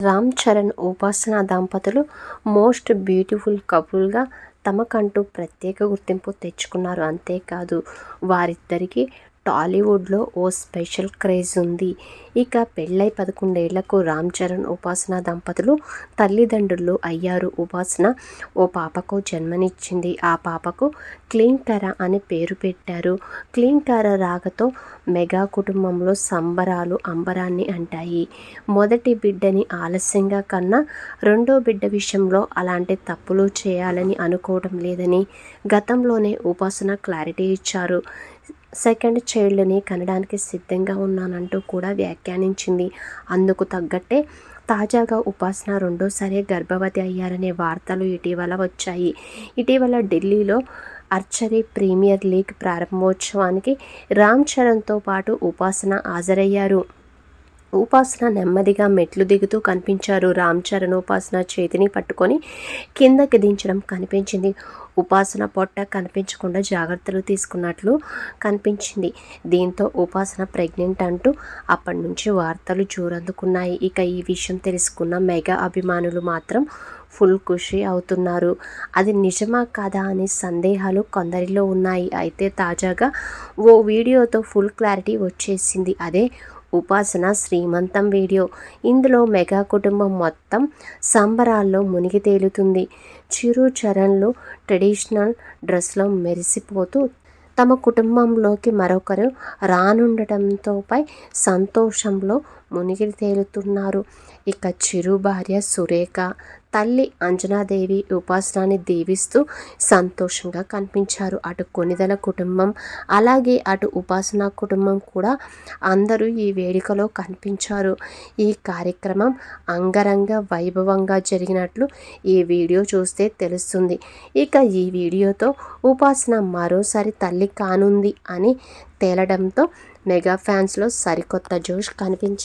రామ్ చరణ్, ఉపాసన దంపతులు most beautiful కపుల్గా తమకంటూ ప్రత్యేక గుర్తింపు తెచ్చుకున్నారు. అంతేకాదు వారిద్దరికీ టాలీవుడ్లో ఓ స్పెషల్ క్రేజ్ ఉంది. ఇక పెళ్ళై 11 ఏళ్లకు రామ్ చరణ్, ఉపాసన దంపతులు తల్లిదండ్రులు అయ్యారు. ఉపాసన ఓ పాపకు జన్మనిచ్చింది. ఆ పాపకు క్లీంకర అని పేరు పెట్టారు. క్లీంకర రాకతో మెగా కుటుంబంలో సంబరాలు అంబరాన్ని అంటాయి. మొదటి బిడ్డని ఆలస్యంగా కన్నా రెండో బిడ్డ విషయంలో అలాంటి తప్పులు చేయాలని అనుకోవడం లేదని గతంలోనే ఉపాసన క్లారిటీ ఇచ్చారు. సెకండ్ చైల్డ్ని కనడానికి సిద్ధంగా ఉన్నానంటూ కూడా వ్యాఖ్యానించింది. అందుకు తగ్గట్టే తాజాగా ఉపాసన రెండోసారి గర్భవతి అయ్యారనే వార్తలు ఇటీవల వచ్చాయి. ఇటీవల ఢిల్లీలో ఆర్చరీ ప్రీమియర్ లీగ్ ప్రారంభోత్సవానికి రామ్ చరణ్తో పాటు ఉపాసన హాజరయ్యారు. ఉపాసన నెమ్మదిగా మెట్లు దిగుతూ కనిపించారు. రామ్ చరణ్ ఉపాసన చేతిని పట్టుకొని కిందకి దించడం కనిపించింది. ఉపాసన పొట్ట కనిపించకుండా జాగ్రత్తలు తీసుకున్నట్లు కనిపించింది. దీంతో ఉపాసన ప్రెగ్నెంట్ అంటూ అప్పటి నుంచి వార్తలు జోరందుకున్నాయి. ఇక ఈ విషయం తెలుసుకున్న మెగా అభిమానులు మాత్రం ఫుల్ ఖుషి అవుతున్నారు. అది నిజమా కాదా అనే సందేహాలు కొందరిలో ఉన్నాయి. అయితే తాజాగా ఓ వీడియోతో ఫుల్ క్లారిటీ వచ్చేసింది. అదే ఉపాసన శ్రీమంతం వీడియో. ఇందులో మెగా కుటుంబం మొత్తం సంబరాల్లో మునిగి తేలుతుంది. చిరు, చరణ్లు ట్రెడిషనల్ డ్రెస్లో మెరిసిపోతూ తమ కుటుంబంలోకి మరొకరు రానుండటంతోపై సంతోషంలో మునిగి తేలుతున్నారు. ఇక చిరు భార్య సురేఖ, తల్లి అంజనాదేవి ఉపాసనని దీవిస్తూ సంతోషంగా కనిపించారు. అటు కొణిదెల కుటుంబం అలాగే అటు ఉపాసన కుటుంబం కూడా అందరూ ఈ వేడుకలో కనిపించారు. ఈ కార్యక్రమం అంగరంగ వైభవంగా జరిగినట్లు ఈ వీడియో చూస్తే తెలుస్తుంది. ఇక ఈ వీడియోతో ఉపాసన మరోసారి తల్లి కానుంది అని తేలడంతో మెగా ఫ్యాన్స్లో సరికొత్త జోష్ కనిపించింది.